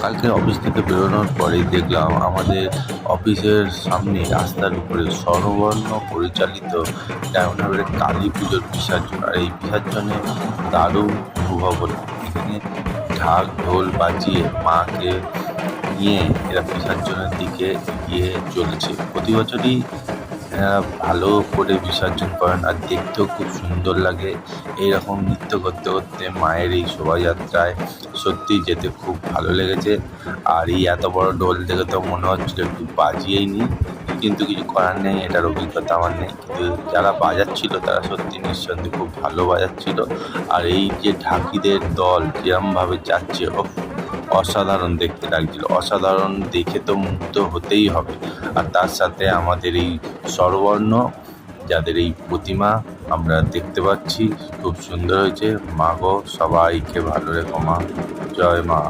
কালকে অফিস থেকে বেরোনোর পরেই দেখলাম আমাদের অফিসের সামনে রাস্তার উপরে স্বরবর্ণ পরিচালিত ডায়মন্ড কালী পুজোর বিসর্জন। আর এই বিসর্জনে দারুণ অনুভব হলো। এখানে ঢাক ঢোল বাজিয়ে মাকে নিয়ে এরা বিসর্জনের দিকে এগিয়ে চলেছে। প্রতি বছরই ভালো করে বিসর্জন করেন আর দেখতেও খুব সুন্দর লাগে। এইরকম নৃত্য করতে করতে মায়ের এই শোভাযাত্রায় সত্যিই যেতে খুব ভালো লেগেছে। আর এই এত বড় ঢোল দেখে তো মনে হচ্ছিল একটু বাজিয়েই নিই, কিন্তু কিছু করার নেই, এটার অভিজ্ঞতা আমার নেই। কিন্তু যারা বাজাচ্ছিল তারা সত্যি নিঃসন্দেহে খুব ভালো বাজাচ্ছিল। আর এই যে ঢাকিদের দল যেরমভাবে যাচ্ছে, অসাধারণ দেখতে লাগছিল। অসাধারণ দেখে তো মুগ্ধ হতেই হবে। আর তার সাথে আমাদের এই স্বরবর্ণ যাদের এই প্রতিমা আমরা দেখতে পাচ্ছি, খুব সুন্দর হয়েছে। মা গো, সবাইকে ভালো রেখো মা। জয় মা।